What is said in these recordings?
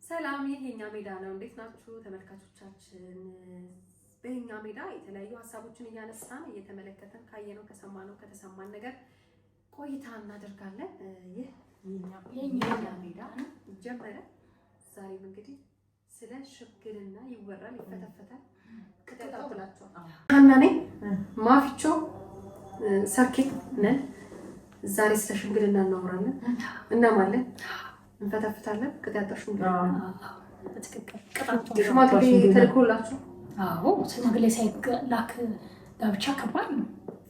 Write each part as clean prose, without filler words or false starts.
ሰላም የኛ ሜዳ ነው። እንዴት ናችሁ ተመልካቾቻችን? በእኛ ሜዳ የተለያዩ ሀሳቦችን እያነሳን እየተመለከተን ካየነው ከሰማነው ከተሰማን ነገር ቆይታ እናደርጋለን። ይህ የኛ ሜዳ ጀመረ። ዛሬም እንግዲህ ስለ ሽምግልና ይወራል፣ ይፈተፈታል። ከተቀበላችሁ አና ነኝ ማፊቾ ሰርኪ ነን። ዛሬ ስለ ሽምግልና እናወራለን እና ማለት እንፈተፍታለን። ከተያጣሽ በትክክል ሽማግሌ ተልኮላችሁ? አዎ ሽማግሌ ሳይላክ ጋብቻ ከባድ ነው።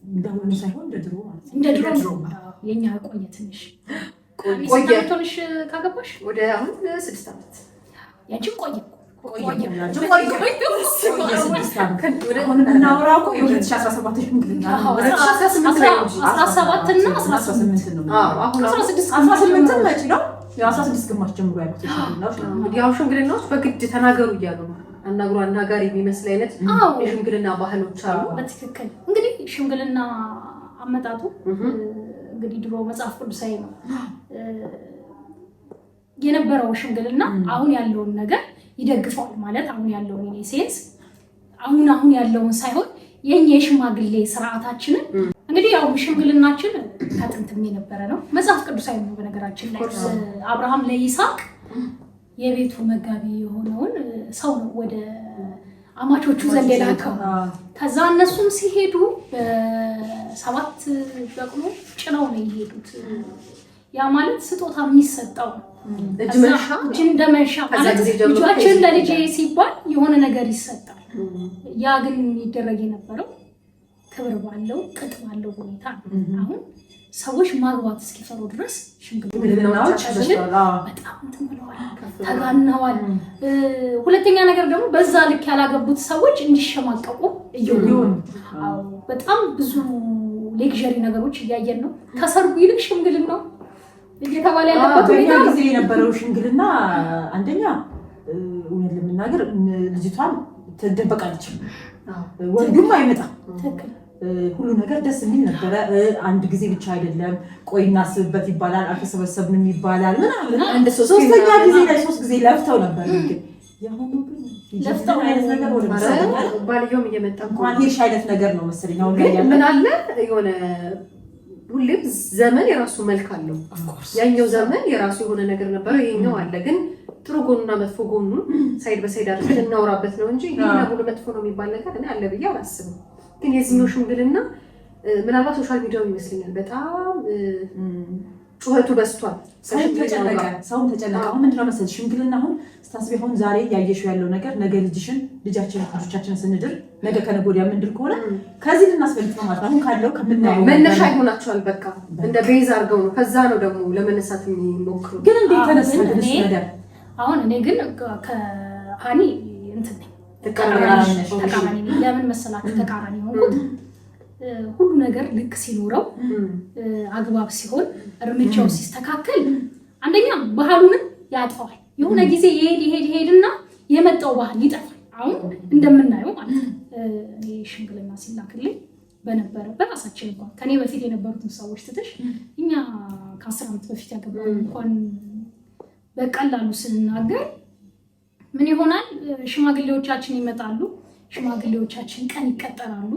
እንደሆነ ሳይሆን እንደ ድሮ ማለት እንደ ድሮ የኛ ቆየ ትንሽ ቆየ ትንሽ ካገባሽ ወደ አሁን 6 ዓመት ያንቺም ቆየ እናውራው የ2017 ሽምግልና 17 እና 18 ነው። አሁን 18 መቼ ነው? የ16 ግማሽ ጀምሮ ያሉት ያው ሽምግልናዎች በግድ ተናገሩ እያሉ ነው። አናግሩ አናጋሪ የሚመስል አይነት የሽምግልና ባህሎች አሉ። በትክክል እንግዲህ ሽምግልና አመጣጡ እንግዲህ ድሮ መጽሐፍ ቅዱሳዊ ነው የነበረው ሽምግልና አሁን ያለውን ነገር ይደግፋል ማለት አሁን ያለውን ሴንስ አሁን ያለውን ሳይሆን የኛ የሽማግሌ ስርዓታችንን እንግዲህ ያው ሽምግልናችን ከጥንትም የነበረ ነው። መጽሐፍ ቅዱሳዊ ነው። በነገራችን ላይ አብርሃም ለይስሐቅ የቤቱ መጋቢ የሆነውን ሰው ነው ወደ አማቾቹ ዘንድ የላከው። ከዛ እነሱም ሲሄዱ በ7 በቅሎ ጭነው ነው የሄዱት። ያ ማለት ስጦታ የሚሰጠው እጅ እንደመንሻ ማለት ልጃችን ለልጄ ሲባል የሆነ ነገር ይሰጣል። ያ ግን የሚደረግ የነበረው ክብር ባለው ቅጥ ባለው ሁኔታ ነው። አሁን ሰዎች ማግባት እስኪፈሩ ድረስ ሽምግልናዎች በጣም ተጋነዋል። ሁለተኛ ነገር ደግሞ በዛ ልክ ያላገቡት ሰዎች እንዲሸማቀቁ እየሆኑ በጣም ብዙ ሌክዠሪ ነገሮች እያየን ነው። ከሰርጉ ይልቅ ሽምግልናው እየተባለ ያለበት ሁኔታ ጊዜ የነበረው ሽምግልና አንደኛ እውነት ለመናገር ልጅቷን ትደበቃለች፣ ወንዱም አይመጣም። ሁሉ ነገር ደስ የሚል ነበረ። አንድ ጊዜ ብቻ አይደለም፣ ቆይ እናስብበት ይባላል፣ አልተሰበሰብንም ይባላል ምናምን። አንድ ሶስተኛ ጊዜ ላይ 3 ጊዜ ለፍተው ነበር። እንግዲህ ያሁኑ ለፍተው አይነት ነገር ወደ መሰለኝ ባልየውም እየመጣ እንኳን ይሄ አይነት ነገር ነው መሰለኝ። አሁን ላይ ምን አለ የሆነ ሁሌም ዘመን የራሱ መልክ አለው። ያኛው ዘመን የራሱ የሆነ ነገር ነበር፣ ይሄኛው አለ። ግን ጥሩ ጎኑና መጥፎ ጎኑን ሳይድ በሳይድ አድርገን እናውራበት ነው እንጂ ይሄ ሁሉ መጥፎ ነው የሚባል ነገር እኔ አለ ብዬ አላስብም። ግን የዚህኛው ሽምግልና ምናልባት ሶሻል ሚዲያው ይመስለኛል በጣም ጩኸቱ በዝቷል። ሰውም ተጨነቀ። አሁን ምንድነው መሰለሽ ሽምግልና አሁን ስታስቢ አሁን ዛሬ ያየሽው ያለው ነገር ነገ ልጆቻችንን ስንድር ነገ ከነገ ወዲያ ምንድር ከሆነ ከዚህ ልናስፈልግ ነው ማለት ነው። አሁን ካለው ከምናየው መነሻ ይሆናቸዋል። በቃ እንደ ቤዝ አድርገው ነው ከዛ ነው ደግሞ ለመነሳት የሚሞክሩ። ግን እንዴት ተነሳለ ነገር? አሁን እኔ ግን ከሃኒ እንትን ተቃራኒ ለምን መሰላችሁ ተቃራኒ ሆንኩት? ሁሉ ነገር ልክ ሲኖረው አግባብ ሲሆን እርምጃው ሲስተካከል አንደኛ ባህሉንም ያጠዋል። የሆነ ጊዜ ይሄድና የመጣው ባህል ይጠፋል። አሁን እንደምናየው ማለት ነው። እኔ ሽምግልና ሲላክልኝ በራሳችን እንኳን ከኔ በፊት የነበሩትን ሰዎች ትተሽ እኛ ከ10 ዓመት በፊት ያገባው እንኳን በቀላሉ ስንናገር ምን ይሆናል? ሽማግሌዎቻችን ይመጣሉ። ሽማግሌዎቻችን ቀን ይቀጠራሉ።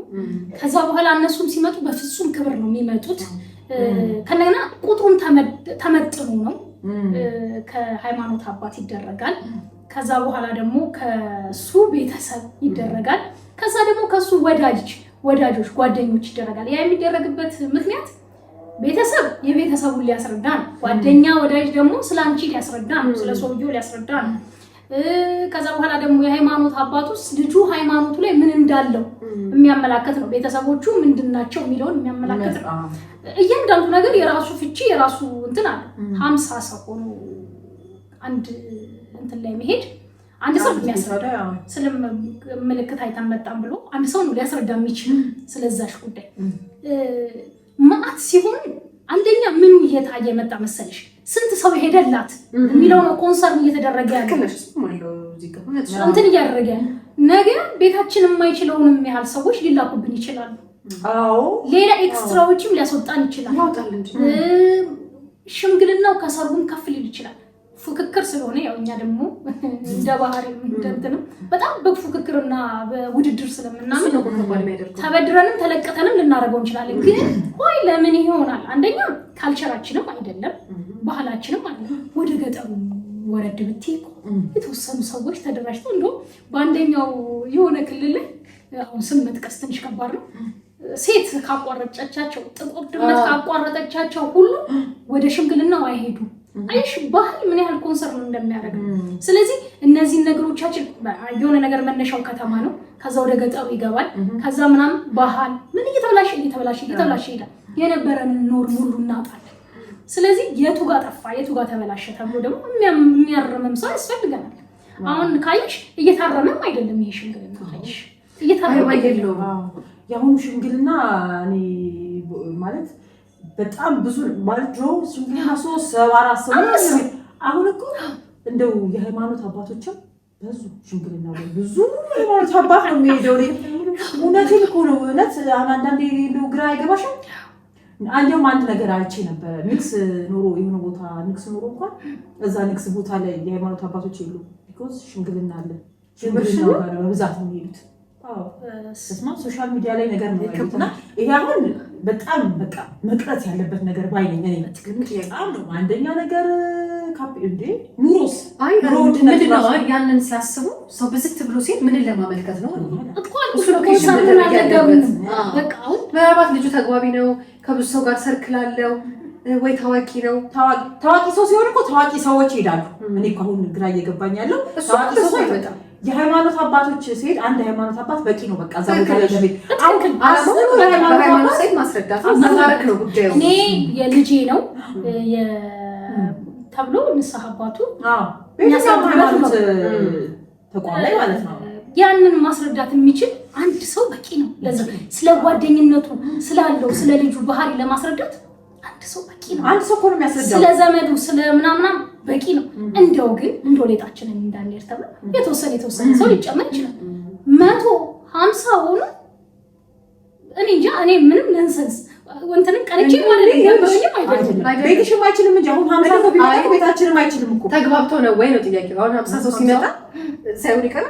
ከዛ በኋላ እነሱም ሲመጡ በፍጹም ክብር ነው የሚመጡት። ከነገና ቁጥሩም ተመጥኖ ነው። ከሃይማኖት አባት ይደረጋል። ከዛ በኋላ ደግሞ ከሱ ቤተሰብ ይደረጋል። ከዛ ደግሞ ከሱ ወዳጆች ጓደኞች ይደረጋል። ያ የሚደረግበት ምክንያት ቤተሰብ የቤተሰቡን ሊያስረዳ ነው። ጓደኛ ወዳጅ ደግሞ ስላንቺ ሊያስረዳ ነው፣ ስለ ሰውየው ሊያስረዳ ነው። ከዛ በኋላ ደግሞ የሃይማኖት አባቱስ ልጁ ሃይማኖቱ ላይ ምን እንዳለው የሚያመላክት ነው። ቤተሰቦቹ ምንድናቸው የሚለውን የሚያመላክት ነው። እያንዳንዱ ነገር የራሱ ፍቺ የራሱ እንትን አለ። 50 ሰው ሆኖ አንድ እንትን ላይ መሄድ አንድ ሰው የሚያስረዳ ስለ ምልክት አይተመጣም ብሎ አንድ ሰው ነው ሊያስረዳ የሚችል ስለዛሽ ጉዳይ። ማአት ሲሆን አንደኛ ምኑ እየታየ መጣ መሰለሽ? ስንት ሰው ሄደላት የሚለው ነው ኮንሰርን እየተደረገ ያለው እንትን እያደረገ ነገ ቤታችን የማይችለውንም ያህል ሰዎች ሊላኩብን ይችላሉ። ሌላ ኤክስትራዎችም ሊያስወጣን ይችላል። ሽምግልናው ከሰርጉም ከፍ ሊል ይችላል። ፉክክር ስለሆነ ያው እኛ ደግሞ እንደ ባህሪ እንደንተንም በጣም በፉክክርና በውድድር ስለምናምን ነው ተበድረንም ተለቀተንም ልናደርገው እንችላለን። ግን ቆይ ለምን ይሆናል? አንደኛ ካልቸራችንም አይደለም ባህላችንም አይደለም። ወደ ገጠሩ ወረድ ብትይ የተወሰኑ ሰዎች ተደራጅተው እንደው በአንደኛው የሆነ ክልል ላይ አሁን ስም መጥቀስ ትንሽ ከባድ ነው። ሴት ካቋረጠቻቸው ጥቁር ድመት ካቋረጠቻቸው ሁሉ ወደ ሽምግልናው አይሄዱ። አይሽ ባህል ምን ያህል ኮንሰርን እንደሚያደርግ። ስለዚህ እነዚህ ነገሮቻችን የሆነ ነገር መነሻው ከተማ ነው፣ ከዛ ወደ ገጠሩ ይገባል። ከዛ ምናምን ባህል ምን እየተበላሸ ይሄዳል። የነበረን ኖር ሙሉ እናጣለን። ስለዚህ የቱ ጋር ጠፋ የቱ ጋር ተበላሸ ተብሎ ደግሞ የሚያርምም ሰው ያስፈልገናል። አሁን ካይሽ እየታረመም አይደለም ይሄ ሽምግልና ካይሽ እየታረመ አይደለም። ያሁን ሽምግልና እኔ ማለት በጣም ብዙ ማለት ድሮ ሽምግልና 3-4 ሰው አሁን እኮ እንደው የሃይማኖት አባቶችም ብዙ ሽምግልና ብዙ የሃይማኖት አባት ነው የሚሄደው። እውነቴን እኮ ነው። እውነት አንዳንዴ እንደው ግራ አይገባሽም? አንዴም አንድ ነገር አይቼ ነበር። ንግስ ኖሮ የሆነ ቦታ ንግስ ኖሮ እንኳን እዛ ንግስ ቦታ ላይ የሃይማኖት አባቶች የሉ። ቢኮዝ ሽምግልና አለ። ሽምግልና ጋር በብዛት ነው የሚሄዱት። እስማ ሶሻል ሚዲያ ላይ ነገር ነው ያሉትና ይሄ አሁን በጣም በቃ መቅረት ያለበት ነገር ባይነኝ እኔ በጣም ነው። አንደኛ ነገር ካፕ እንዴ ኑሮስ ምንድነው ያንን ሲያስቡ ሰው በዝት ብሎ ሲል ምንን ለማመልከት ነው እሱ ነው ከሰራና ያደረገው። በቃ አሁን በራባት ልጁ ተግባቢ ነው፣ ከብዙ ሰው ጋር ሰርክል አለው ወይ ታዋቂ ነው። ታዋቂ ሰው ሲሆን እኮ ታዋቂ ሰዎች ይሄዳሉ። እኔ እኮ አሁን ግራ እየገባኝ ያለው ታዋቂ ሰው አይመጣም። የሃይማኖት አባቶች ሲሄድ አንድ ሃይማኖት አባት በቂ ነው። በቃ እዛ ቦታ ላይ ለቤት ሃይማኖት ሳይት ማስረዳት ማስተማረክ ነው ጉዳዩ። እኔ የልጄ ነው ተብሎ ንስሐ አባቱ ሃይማኖት ተቋም ላይ ማለት ነው ያንን ማስረዳት የሚችል አንድ ሰው በቂ ነው። ለዛ ስለ ጓደኝነቱ ስላለው ስለ ልጁ ባህሪ ለማስረዳት አንድ ሰው በቂ ነው። አንድ ሰው እኮ ነው የሚያስረዳው። ስለ ዘመዱ ስለ ምናምናም በቂ ነው። እንደው ግን እንደሌጣችንን እንዳንሄድ ተብሎ የተወሰነ ሰው ሊጨመር ይችላል። 150 ሆኖ እኔ እንጃ እኔ ምንም ነንሰንስ ወንተን ቀርጬ ማለት አይደለም። ቤትሽም አይችልም እንጂ አሁን 50 ሰው ቢመጣ ቤታችንም አይችልም እኮ። ተግባብቶ ነው ወይ ነው ጥያቄው። አሁን 50 ሰው ሲመጣ ሳይሆን ይቀር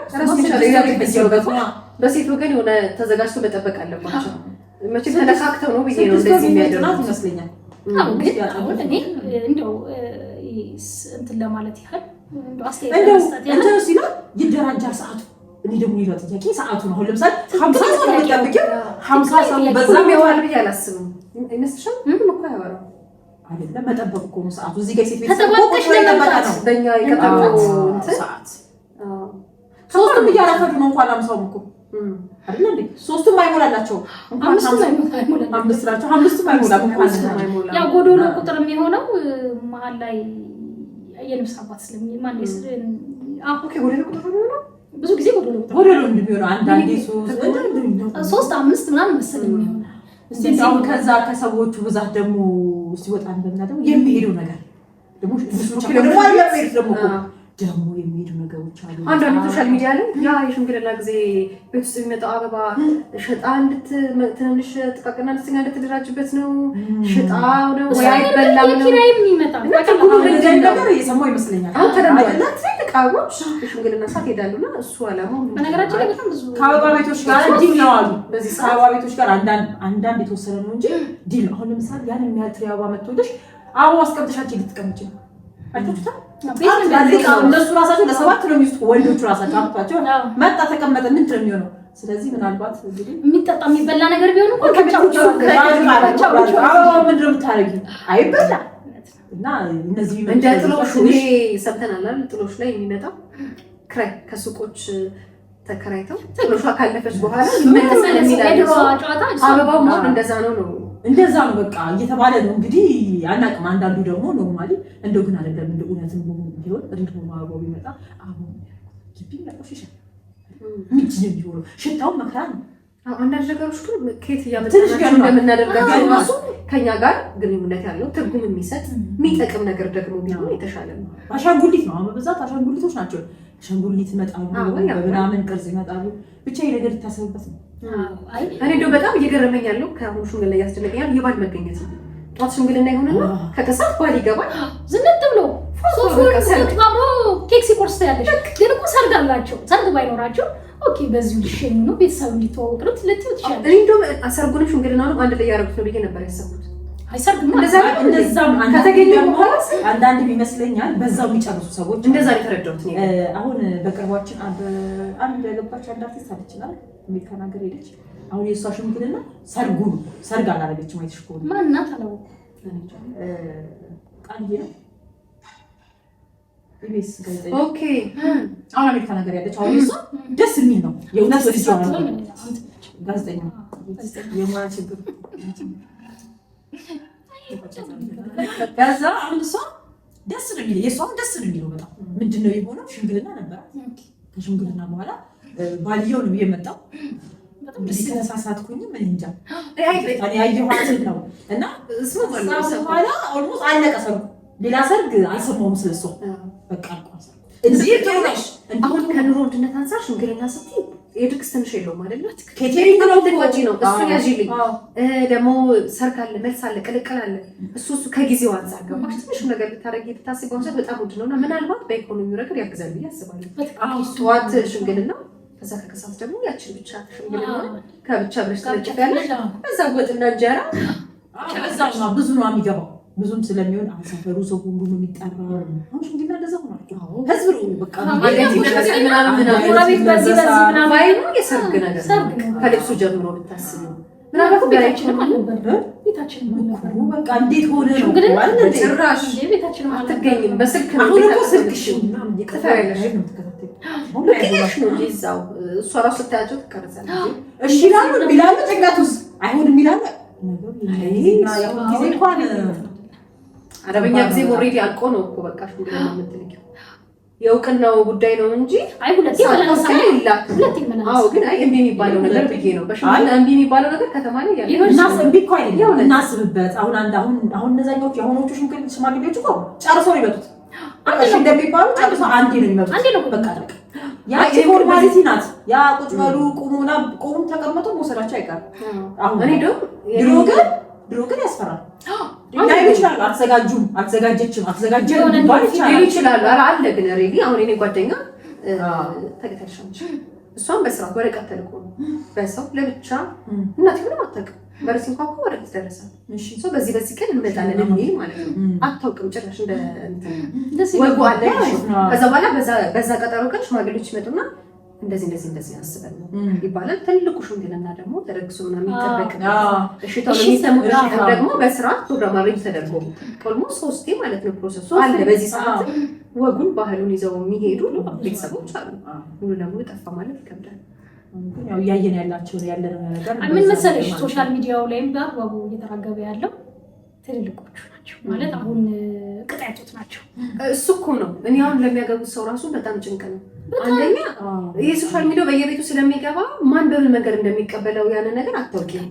በሴት ወገን የሆነ ተዘጋጅቶ መጠበቅ አለባቸው። መቼ ተለካክተው ነው ብዬ ነው እንደዚህ የሚያደርጉት ይመስለኛል። አሁን ግን አሁን እኔ እንደው እንትን ለማለት ያህል አስተያየት መስጠት እንደው ሲሉ ይደራጃል ሰዓቱ። እኔ ደግሞ ይላል ጥያቄ ሰዓቱ ነው። አሁን ለምሳሌ 50 ሰው ተጠብቂው 50 ሰው በዛም ያዋል ብዬ አላስብም። አይመስልሽም? ምንም እኮ ያወራው አይደለም መጠበቅ እኮ ነው ሰዓቱ። እዚህ ጋር ሴት ቤት ተጠበቀሽ ለመጣት ነው በእኛ የቀጠሮ ሰዓት። ሶስቱም እያረፈዱ ነው እንኳን 50 እኮ አይደል እንዴ? ሶስቱም አይሞላላቸው እንኳን 5 ናቸው። 5ቱም አይሞላም እንኳን አይሞላ። ያው ጎዶሎ ቁጥር የሚሆነው መሀል ላይ የንብስ አባት ስለሚማን ኦኬ ጎዶሎ ቁጥር ነው። ብዙ ጊዜ ጎዶሎ እንደሚሆነው አንዳንዴ 3 5 ምናምን መሰለኝ የሚሆነው። እስቲ አሁን ከዛ ከሰዎቹ ብዛት ደግሞ ሲወጣ እንደና ደግሞ የሚሄደው ነገር ደግሞ ደግሞ የሚሄዱ ነገሮች አሉ። አንዳንድ ሶሻል ሚዲያ ላይ ያ የሽምግልና ጊዜ ቤት ውስጥ የሚመጣው አበባ ሸጣ ትንንሽ ጥቃቅና አነስተኛ እንድትደራጅበት ነው። ሸጣ ነው ወይ አይበላም ነው የሚመጣው ነገር እየሰማሁ ይመስለኛል። አሁን ተደምጧል። ትልቅ አበቦች የሽምግልና ሰዓት ይሄዳሉና እሱ አላማው በነገራችን ላይ በጣም ብዙ ከአበባ ቤቶች ጋር ዲል ነው አሉ። በዚህ ከአበባ ቤቶች ጋር አንዳንድ የተወሰነ ነው እንጂ ዲል። አሁን ለምሳሌ ያን የሚያህል ትሪ አበባ መጥቶልሽ አበባ አስቀምጥሻችሁ ልትቀምጪ ነው አይተውታ እነሱ ራሳቸው ለ7 ነው የሚይዙት። ወንዶቹ ራሳቸው አጥቷቸው መጣ ተቀመጠ ምን ነው የሚሆነው? ስለዚህ ምናልባት እንግዲህ የሚጠጣ የሚበላ ነገር ቢሆን እንኳን ምንድን ነው የምታረጊው? አይበላ እና እነዚህ እንደ ጥሎሽ ይሄ ሰምተናል አይደል? ጥሎሽ ላይ የሚመጣው ክራይ ከሱቆች ተከራይተው ጥሎሿ ካለፈች በኋላ ይመለሳል የሚላለው አበባው ነው። እንደዛ ነው እንደዛ ነው በቃ እየተባለ ነው እንግዲህ አናውቅም። አንዳንዱ ደግሞ ኖርማሊ እንደው ግን አይደለም እንደ እውነትም ቢሆን ሪድ ሆኖ አበባው ቢመጣ አሁን ግቢ ያቆሽሽ ምንጭ የሚሆነው ሽታው መከራ ነው። አንዳንድ ነገሮች ግን ከየት እያመጣናቸው እንደምናደርጋቸው ራሱ ከኛ ጋር ግንኙነት ያለው ትርጉም የሚሰጥ የሚጠቅም ነገር ደግሞ ቢሆን የተሻለ ነው። አሻንጉሊት ነው አሁን በብዛት አሻንጉሊቶች ናቸው። አሻንጉሊት ይመጣሉ በምናምን ቅርጽ ይመጣሉ። ብቻ ይሄ ነገር ይታሰብበት ነው። እኔ እንደው በጣም እየገረመኝ ያለው ከአሁኑ ሽምግልና ላይ ያስደነቀኛል የባል መገኘት ነው። ጧት ሽምግልና ይሆንና ከከሰዓት ባል ይገባል። ዝንጥ ብሎ አብሮ ኬክ ሲቆርስ ያለሽ ግን እኮ ሰርግ አላቸው። ሰርግ ባይኖራቸው ኦኬ በዚሁ ልሸኙ ነው ቤተሰብ እንዲተዋወቅ ነው ልትዩ ትችላለሽ። እኔ እንደውም አሰርጉንም ሽምግልናውንም አንድ ላይ ያደረጉት ነው ብዬ ነበር ያሰብኩት። እንደዛም ከተገኘ በኋላ አንዳንድ ይመስለኛል በዛው የሚጨርሱ ሰዎች እንደዛ ነው የተረዳሁት። አሁን በቅርባችን አንድ ያገባች አንድ አርቲስት አለችና አሜሪካን ሀገር ሄደች። አሁን የእሷ ሽምግልና ሰርግ አላረገችም። አይተሽ ከሆነ ማናት አለው ቃልዬ ነው ኢቢኤስ ጋዜጠኛ። ኦኬ አሁን አሜሪካን ሀገር ያለች አሁን እሷ ደስ የሚል ነው የእውነት ጋዜጠኛ የሙያ ችግር ከዛ አሁን እሷ ደስ ነው የሚለው የእሷም ደስ ነው የሚለው በጣም ምንድነው የሆነው ሽምግልና ነበር። ከሽምግልና በኋላ ባልየው ነው የመጣው። ከተሳሳትኩኝ ምን እንጃ ያየኋት ነው እና በኋላ ኦልሞስት አለቀ ሰርጉ። ሌላ ሰርግ አልሰማሁም ስለሷ በቃ አልቋል። እዚህ ጥሩሽ አሁን ከኑሮ ውድነት አንፃር ሽምግልና ስትይ የድግስ ትንሽ የለውም አይደል? ኬተሪንግ ነው ወጪ ነው እሱ ያዥልኝ ደግሞ ሰርግ አለ መልስ አለ ቅልቅል አለ እሱ ከጊዜው አንፃር ገባሽ ትንሽ ነገር ልታረጊ ልታስቢ በኋላ በጣም ውድ ነውና ምናልባት በኢኮኖሚው ረገድ ያግዛል ብዬ አስባለሁ። አሁን ጠዋት ሽምግልና ከዛ ከከሳት ደግሞ ያችን ብቻ ሽምግልና ከብቻ ብለሽ ትጨፍያለሽ። እዛ ወጥና እንጀራ ከዛማ ብዙ ነው የሚገባው ብዙም ስለሚሆን አሰፈሩ ሰው ሁሉ ነው የሚጠራው። አሁን ሽምግልና እንደዛ ሆኗል። ህዝብ ነው በቃ ማለት ይተከሰል ምናምን ጎረቤት በዚህ ምናምን ባይኑ የሰርግ ነገር ከልብሱ ጀምሮ ብታስቡ ምናልባት ቤታችንም አልነበረም ቤታችንም አልነበረም። በቃ እንዴት ሆነ ነው ማለት ጭራሽ ቤታችንም አትገኝም። በስልክ ነው ስልክሽ ምናምን ይከታተልሽ ነው ሁለሽ ነው ይዛው እሷ ራሱ ታያቸው ተቀርጸለች። እሺ ይላሉ ተጋቱስ አይሆንም ይላል ነገር ይሄና ያው ጊዜ እንኳን አረበኛ ጊዜ ኦሬዲ አልቆ ነው እኮ በቃ ሽምግልና የምትልኪው የእውቅናው ጉዳይ ነው እንጂ አይ ሁለቴ ይመላል። አዎ ግን አይ እንዴ የሚባለው ነገር ብዬ ነው በሽምግልና እንዴ የሚባለው ነገር ከተማ ላይ ያለው ይሆንና እንዴ እኮ አይደለም እናስብበት። አሁን እነዛኞቹ የሆኖቹ ሽምግልና ሽማግሌዎች እኮ ጨርሰው ነው ይመጡት። አንቺ እንደሚባለው ጨርሰው አንዴ ነው የሚመጡት። አንዴ ነው በቃ ታውቅ ያ ፎርማሊቲ ናት። ያ ቁጭ በሉ ቁሙና ቆም ተቀመጡ መውሰዳቸው አይቀርም። አሁን እኔ ድሮ ግን ያስፈራል። ላይ ይችላል አትዘጋጀችም ይችላል አለ ግን ሬዲ አሁን እኔ ጓደኛ ተገታሽንች እሷም በስራ ወረቀት ተልኮ በሰው ለብቻ እናት ምንም አታውቅም። በርሲ እንኳን እኮ ወረቀት ደረሰ እሺ ሰው በዚህ ቀን እንመጣለን የሚል ማለት ነው። አታውቅም ጭራሽ እንደ እንትን ወጉ አለ። ከዛ በኋላ በዛ ቀጠሮ ቀን ሽማግሌዎች ይመጡና እንደዚህ አስበን ነው ይባላል። ትልቁ ሽምግልና ደግሞ ተደግሶ ምናምን ይጠበቅና እሺታው የሚሰሙበት ደግሞ በስርዓት ፕሮግራም አሬንጅ ተደርጎ ኦልሞስት 3 ማለት ነው ፕሮሰሱ አለ። በዚህ ሰዓት ወጉን ባህሉን ይዘው የሚሄዱ ቤተሰቦች አሉ። ሙሉ ለሙሉ ጠፋ ማለት ይከብዳል። ያው ያየን ያለነው ነገር ምን መሰለሽ ሶሻል ሚዲያው ላይም በአግባቡ እየተራገበ ያለው ትልልቆቹ ናቸው ማለት አሁን ቅጣቶች ናቸው። እሱ እኮ ነው እኔ አሁን ለሚያገቡት ሰው ራሱ በጣም ጭንቅ ነው። አንደኛ የሶሻል ሚዲያው በየቤቱ ስለሚገባ ማን በምን መንገድ እንደሚቀበለው ያንን ነገር አታውቂም።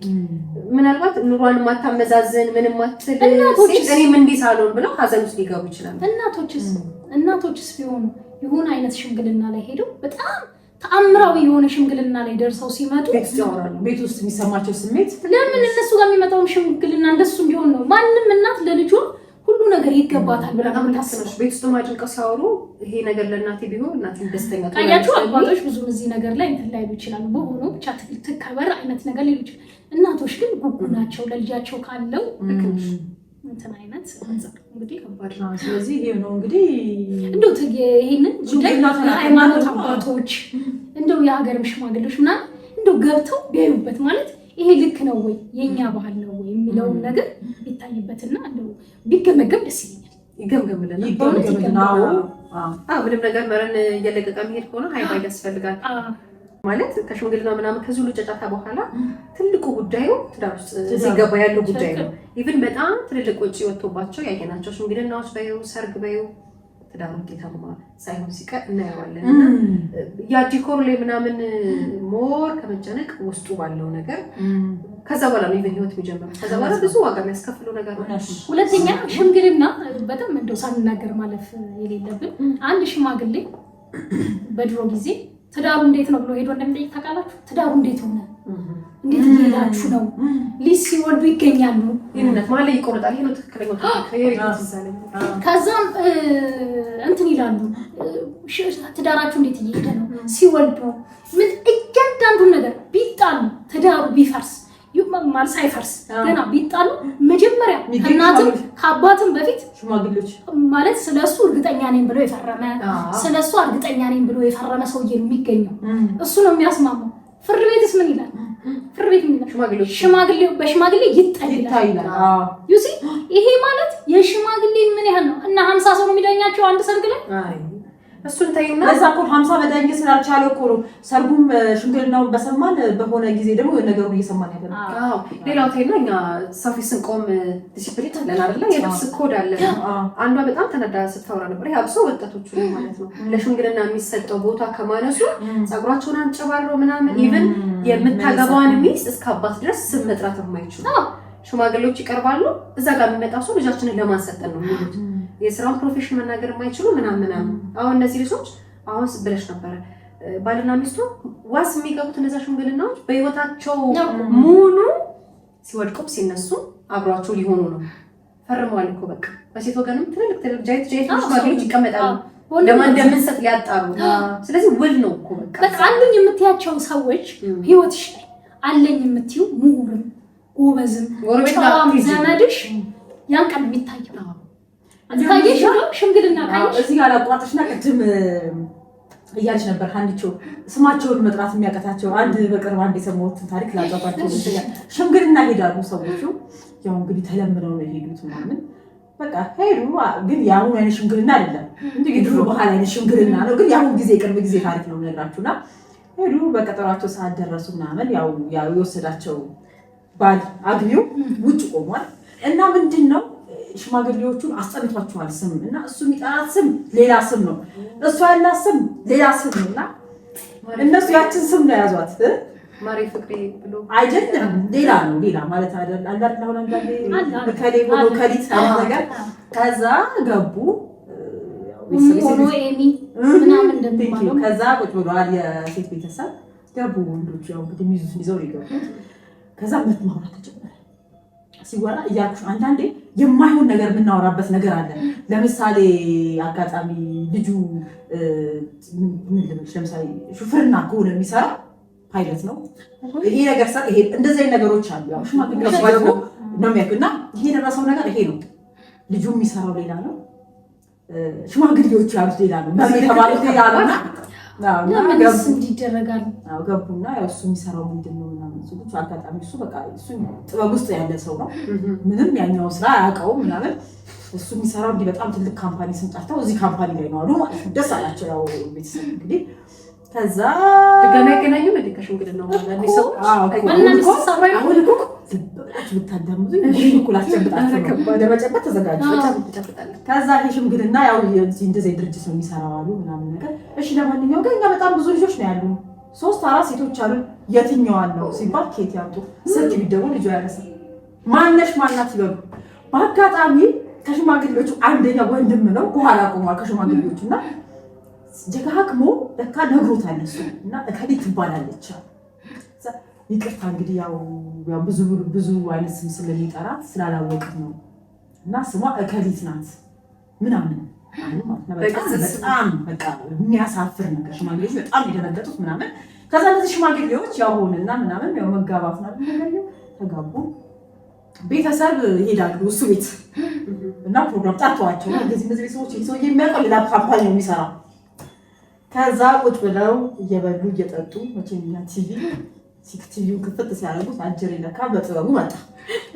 ምናልባት ኑሯን ማታመዛዘን ምንም ማትል እኔም እንዲህ ሳልሆን ብለው ሀዘን ውስጥ ሊገቡ ይችላል። እናቶችስ ቢሆኑ የሆነ አይነት ሽምግልና ላይ ሄደው በጣም ተአምራዊ የሆነ ሽምግልና ላይ ደርሰው ሲመጡ ቤት ውስጥ የሚሰማቸው ስሜት ለምን እነሱ ጋር የሚመጣው ሽምግልና እንደሱ እንዲሆን ነው። ማንም እናት ለልጇ ሁሉ ነገር ይገባታል ብላ ታስበሽ ቤት ውስጥ ማጭንቀው ሲያወሩ ይሄ ነገር ለእናቴ ቢሆን እናቴ ደስተኛ ታያችሁ። አባቶች ብዙ እዚህ ነገር ላይ እንትን ላይ ይችላል በሆነ ብቻ ትከበር አይነት ነገር ላይ ይችላል። እናቶች ግን ጉጉ ናቸው ለልጃቸው ካለው እንትን አይነት እንግዲህ ከባድ ነው። ስለዚህ ይሄ ነው እንግዲህ እንደው ይሄንን ሃይማኖት አባቶች እንደው የሀገር ሽማግሌዎች ምናምን እንደው ገብተው ቢያዩበት ማለት ይሄ ልክ ነው ወይ የኛ ባህል ነው ወይ የሚለውን ነገር ይታይበትና እንደው ቢገመገም ደስ ይለኛል። ይገምገምልና ምንም ነገር መረን እየለቀቀ መሄድ ከሆነ ሃይባይ ያስፈልጋል ማለት ከሽምግልና ምናምን ከዚህ ሁሉ ጨጫታ በኋላ ትልቁ ጉዳዩ ትዳር ውስጥ ሲገባ ያለው ጉዳይ ነው። ኢቭን በጣም ትልልቅ ወጪ ወጥቶባቸው ያየናቸው ሽምግልናዎች በይው ሰርግ በይው ትዳር ውጤታማ ሳይሆን ሲቀር እናየዋለን። እና ያ ዲኮር ላይ ምናምን ሞር ከመጨነቅ ውስጡ ባለው ነገር ከዛ በኋላ ነው ኢቭን ህይወት የሚጀምረው። ከዛ በኋላ ብዙ ዋጋ የሚያስከፍለው ነገር ነው። ሁለተኛ ሽምግልና በጣም እንደው ሳንናገር ማለፍ የሌለብን አንድ ሽማግሌ በድሮ ጊዜ ትዳሩ እንዴት ነው ብሎ ሄዶ እንደሚጠይቅ ታውቃላችሁ? ትዳሩ እንዴት ሆነ እንዴት እየሄዳችሁ ነው? ልጅ ሲወልዱ ይገኛሉ። ይሄንነት ማለት ይቆርጣል። ይሄ ነው ትክክለኛው ከዛም እንትን ይላሉ ትዳራችሁ እንዴት እየሄደ ነው? ሲወልዱ ምን እያንዳንዱን ነገር ቢጣሉ ትዳሩ ቢፈርስ ማለት ሳይፈርስ ገና ቢጣሉ መጀመሪያ ከእናትም ከአባትም በፊት ሽማግሌዎች ማለት ስለሱ እርግጠኛ ነኝ ብሎ የፈረመ ስለሱ እርግጠኛ ነኝ ብሎ የፈረመ ሰውዬ የሚገኘው እሱ ነው የሚያስማማው። ፍርድ ቤትስ ምን ይላል? ፍርድ ቤት ምን ይላል? ሽማግሌው በሽማግሌ ይታያል። ዩሲ ይሄ ማለት የሽማግሌ ምን ያህል ነው? እና 50 ሰው ነው የሚዳኛቸው አንድ ሰርግ ላይ እሱን ታይና ለዛ እኮ 50 መዳኘት ስላልቻለ እኮ ነው ሰርጉም ሽምግልናው በሰማን በሆነ ጊዜ ደግሞ ነገሩን እየሰማን ያለ ነው። አዎ ሌላው ታይና እኛ ሰፊ ስንቆም ዲሲፕሊን አለን አይደል? የልብስ ኮድ አለን። አንዷ በጣም ተነዳ ስታወራ ነበር። ያብሶ ወጣቶቹ ነው ማለት ነው ለሽምግልና የሚሰጠው ቦታ ከማነሱ ጸጉራቸውን አንጨባረው ምናምን ኢቭን የምታገባዋን ሚስት እስከ አባት ድረስ ስም መጥራት የማይችሉ ሽማግሌዎች ይቀርባሉ። እዛ ጋር የሚመጣው ሰው ልጃችንን ለማንሰጠን ነው የሚሉት የስራውን ፕሮፌሽን መናገር የማይችሉ ምናምን አሁን እነዚህ ልጆች አሁን ብለሽ ነበር ባልና ሚስቱ ዋስ የሚገቡት እነዛ ሽምግልናዎች በህይወታቸው ሙሉ ሲወድቁም ሲነሱ አብሯቸው ሊሆኑ ነው። ፈርመዋል እኮ በቃ በሴት ወገንም ትልልቅ ጃይት ሽማግሌዎች ይቀመጣሉ ለማን እንደምንሰጥ ሊያጣሩ። ስለዚህ ውል ነው እኮ በቃ አሉኝ የምትያቸው ሰዎች ህይወትሽ ላይ አለኝ የምትዩ ምሁርም ጎበዝም ጨዋም ዘመድሽ ያን ቀን የሚታየው ታየሽ ነው ሽምግልና ታየሽ። እዚህ ጋር አቋጥሽና ቅድም እያልሽ ነበር አንቺ ስማቸውን መጥራት የሚያቀታቸው በቅርብ አንድ የሰማሁት ታሪክ ላጋባቸው ሽምግልና ሄዳሉ ሰዎቹ። ያው እንግዲህ ተለምነው ነው የሄዱት ምናምን በቃ ሄዱ። ግን ያሁን አይነት ሽምግልና አይደለም እንዴ ድሮ ባህል አይነት ሽምግልና ነው። ግን ያሁን ጊዜ ቅርብ ጊዜ ታሪክ ነው የምነግራችሁና ሄዱ። በቀጠሯቸው ሰዓት ደረሱ ምናምን ያው የወሰዳቸው ባል አግቢው ውጭ ቆሟል እና ምንድነው ሽማግሌዎቹን አስጠንቷቸዋል ስም እና እሱ የሚጠራት ስም ሌላ ስም ነው፣ እሱ ያላት ስም ሌላ ስም ነውና እነሱ ያችን ስም ነው ያዟት። ማሪ ፍቅሬ ብሎ አይደለም ሌላ ነው ሌላ ማለት አይደለም። አንዳንድ ነው አንዳንድ ከሌ ብሎ ከሊት ነገር ከዛ ገቡ ሞኖ ኤሚ ምናምን እንደሚባለው ከዛ ቁጭ ብለዋል የሴት ቤተሰብ ገቡ። ወንዶች ያው እንግዲህ ሚዙት ይዘው ይገቡ። ከዛ ማውራት ተጀመረ። ሲወራ እያልኩሽ አንዳንዴ የማይሆን ነገር የምናወራበት ነገር አለ። ለምሳሌ አጋጣሚ ልጁ ምን ልምሽ ለምሳሌ ሹፍርና ከሆነ የሚሰራ ፓይለት ነው ይሄ ነገር ሰር ይሄ እንደዚህ አይነት ነገሮች አሉ። ያው ሽማግሌዎች ባለው ነው የሚያውቁና ይሄ ደረሰው ነገር ይሄ ነው። ልጁ የሚሰራው ሌላ ነው፣ ሽማግሌዎች ያሉት ሌላ ነው፣ ማለት ተባሉት ሌላ ነውና ለምንስ እንዲደረጋል? ገቡና ያው እሱ የሚሰራው ምንድነው ምናምን ሰዎች አጋጣሚ እሱ በቃ እሱ ጥበብ ውስጥ ያለ ሰው ነው። ምንም ያኛው ስራ አያውቀውም ምናምን እሱ የሚሰራው እንዲህ በጣም ትልቅ ካምፓኒ ስንጠርተው እዚህ ካምፓኒ ላይ ነው አሉ ማለት ነው። ደስ አላቸው ያው ቤተሰብ እንግዲህ ከዛ ድጋሚ ያገናኙ መድከሽ እንግዲህ ነው ማለት ነው። ሰው አሁን እኮ ብታዳምጡ ይኩላስ ጨብጣችሁ ለመጨበጥ ተዘጋጁ። ከዛ ሽምግልና ያው እንደዚህ ድርጅት ነው የሚሰራው አሉ ምናምን ነገር። እሺ ለማንኛውም ግን እኛ በጣም ብዙ ልጆች ነው ያሉ 3-4 ሴቶች አሉ። የትኛዋን ነው ሲባል ኬት ያምጡ ስልክ ቢደውል ልጅ ያነሳ ማነሽ ማናት ይበሉ። በአጋጣሚ ከሽማግሌዎቹ አንደኛ ወንድም ነው ከኋላ ቆሟል ከሽማግሌዎቹና ጀጋግሞ ለካ ነግሮታል እሱ እና እከሊት ትባላለች። ይቅርታ እንግዲህ ያው ብዙ አይነት ስም ስለሚጠራት ስላላወቅት ነው እና ስሟ እከሊት ናት ምናምን በጣም በቃ የሚያሳፍር ነገር ሽማግሌዎች በጣም የደነገጡት ምናምን። ከዛ እነዚህ ሽማግሌዎች ያው ሆነና ምናምን ያው መጋባት ነው ነገር ተጋቡ። ቤተሰብ ይሄዳሉ እሱ ቤት እና ፕሮግራም ጠርተዋቸው እንደዚህ ሰዎች ሰው የሚያውቀው ሌላ ካምፓኒ ነው የሚሰራው። ከዛ ቁጭ ብለው እየበሉ እየጠጡ መቼኛ ቲቪው ክፍት ሲያደርጉት አጀሬ ለካ በጥበቡ መጣ።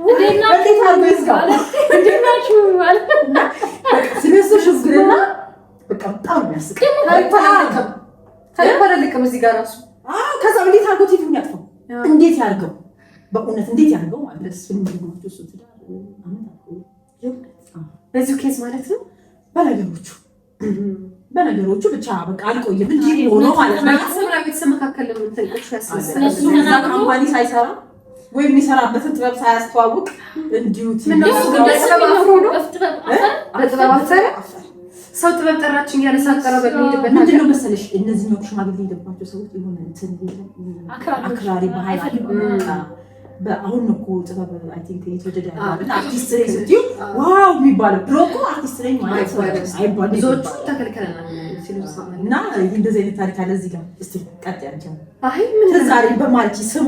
እንዴት አድርጎ ይስጋል እንደናችሁ ማለት ስለሱ ሽዝግልና በቃ በጣም የሚያስቅ ታሪክ እዚህ ጋር ራሱ ከዛ እንዴት አድርጎ ቲቪውን ያጥፋው እንዴት ያድርገው በእውነት እንዴት ያድርገው ማለት ነው። እሱ ትዳር በዚህ ኬስ ማለት ነው በነገሮቹ ብቻ በቃ አልቆየም እንጂ ሆኖ ማለት ነው። ቤተሰብ መካከል ምን ተንቆሽ ያስመስላል። እሱ ካምፓኒ ሳይሰራ ወይ የሚሰራበትን ጥበብ ሳያስተዋውቅ እንዲሁ ሰው ጥበብ ጠራችን ያለሳጠረ በሚሄድበት ምንድን ነው መሰለሽ እነዚህኞቹ ሽማግሌ የሄደባቸው ሰዎች የሆነ እንትን አክራሪ ባህል አሁን እኮ ጥበብ አይ ቲንክ እየተወደደ ያለና አርቲስት ነኝ ስትይው ዋው የሚባለው ድሮ እኮ አርቲስት ነኝ ማለት አይባልም። ብዙዎቹ ተከልክለናል እና እንደዚህ አይነት ታሪክ አለ እዚህ ጋር። እስቲ ቀጥ ያንቺው አይ ምን ዛሬ በማልኪ ስሟ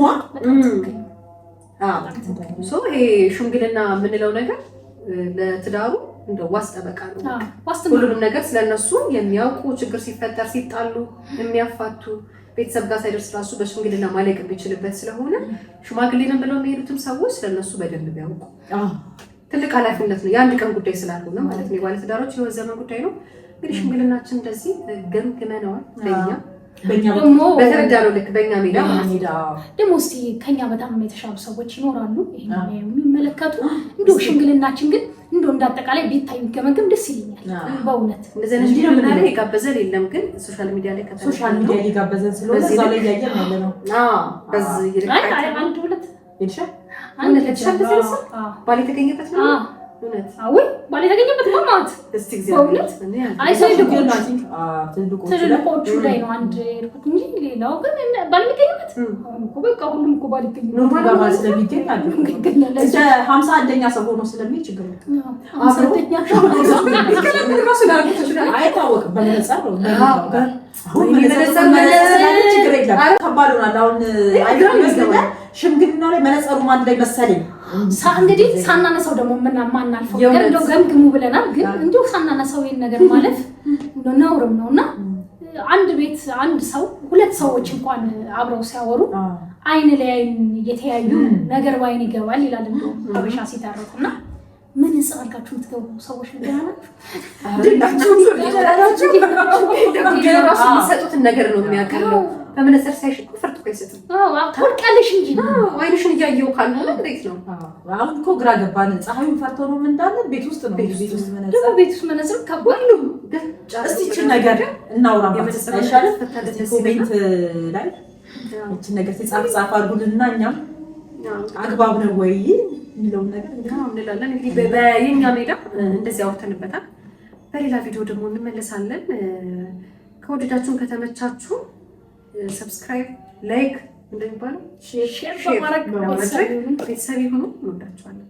ይሄ ሽምግልና የምንለው ነገር ለትዳሩ እንደ ዋስ ጠበቃ ነው። ሁሉንም ነገር ስለነሱ የሚያውቁ ችግር ሲፈጠር ሲጣሉ የሚያፋቱ ቤተሰብ ጋር ሳይደርስ ራሱ በሽምግልና ማለቅ የሚችልበት ስለሆነ ሽማግሌንም ብለው የሚሄዱትም ሰዎች ስለነሱ በደንብ ያውቁ። ትልቅ ኃላፊነት ነው። የአንድ ቀን ጉዳይ ስላልሆነ ማለት ነው። የባለትዳሮች የህይወት ዘመን ጉዳይ ነው። እንግዲህ ሽምግልናችን እንደዚህ ገምግመነዋል በእኛ ደግሞ በተረዳነው ልክ በእኛ ሜዳ ደግሞ እስኪ ከኛ በጣም የተሻሉ ሰዎች ይኖራሉ ይሄን የሚመለከቱ እንደው ሽምግልናችን ግን እንደው እንዳጠቃላይ ቢታይ ቢገመገም ደስ ይለኛል በእውነት። እንደዚህ ነው ምን አለ የጋበዘን የለም ግን ሶሻል ሚዲያ ላይ ሶሻል ሚዲያ ላይ ጋበዘን ስለሆነ እዛው ላይ ያየን ያለ ነው። በዚህ ይልቃል አንድ ሁለት ይልሻል አንድ ለተሻለ ተሰለሰ ባለ ተገኘበት ነው እውነት አዎ ባለ ተገኘበት ማለት እስቲ እግዚአብሔር ትልቆቹ ላይ ነው አንድ ርኩት እንጂ ሌላው ግን ባለ ተገኘበት እኮ በቃ ሁሉም እኮ ባለ ተገኘበት ኖርማል ባለ ስለሚገኝ አለ እንደ 51ኛ ሰው ሆኖ ስለሚል ችግር ነው። 51ኛ ራሱ ዳርኩ ይችላል አይታወቅም። በመነጽር ነው አሁን መነጽር ችግር የለም ከባድ ሆኗል። አሁን አይደለም ይመስለኛል ሽምግልና ላይ መነጽሩ ማን ላይ መሰለኝ እንግዲህ ሳናነሳው ደግሞ ማናልፈው ነገር እንደው ገምግሙ ብለናል። ግን እንደው ሳናነሳው ይሄን ነገር ማለፍ ነውርም ነውና አንድ ቤት አንድ ሰው ሁለት ሰዎች እንኳን አብረው ሲያወሩ አይን ላይ አይን እየተያዩ ነገር ባይን ይገባል ይላል እንደው አበሻ ሲታረቁና ምን ይጻልካችሁ የምትገቡ ሰዎች እንደናችሁ የሚሰጡትን ነገር ነው የሚያቀርበው። በመነጽር ሳይሽኩ ፈርጥ አይሰጥም። አትወርቃለሽ እንጂ አይንሽን እያየው ካልሆነ እንዴት ነው? አሁን እኮ ግራ ገባን። ፀሐዩን ፈርቶ ነው ምን እንዳለ ቤት ውስጥ ነው ቤት ውስጥ መነጽር ደግሞ ቤት ውስጥ መነጽር ከባድ ነው። እስቲ እቺን ነገር እናውራባት አይሻልም? ኮሜንት ላይ እቺን ነገር ጻፍ አድርጉልንና እኛም አግባብ ነው ወይ የሚለውን ነገር እንላለን። እንግዲህ በየኛ ሜዳ እንደዚህ አውርተንበታል። በሌላ ቪዲዮ ደግሞ እንመለሳለን። ከወደዳችሁን ከተመቻችሁ ሰብስክራይብ፣ ላይክ እንደሚባለው ሼር በማድረግ ቤተሰብ ይሁኑ። እንወዳችኋለን።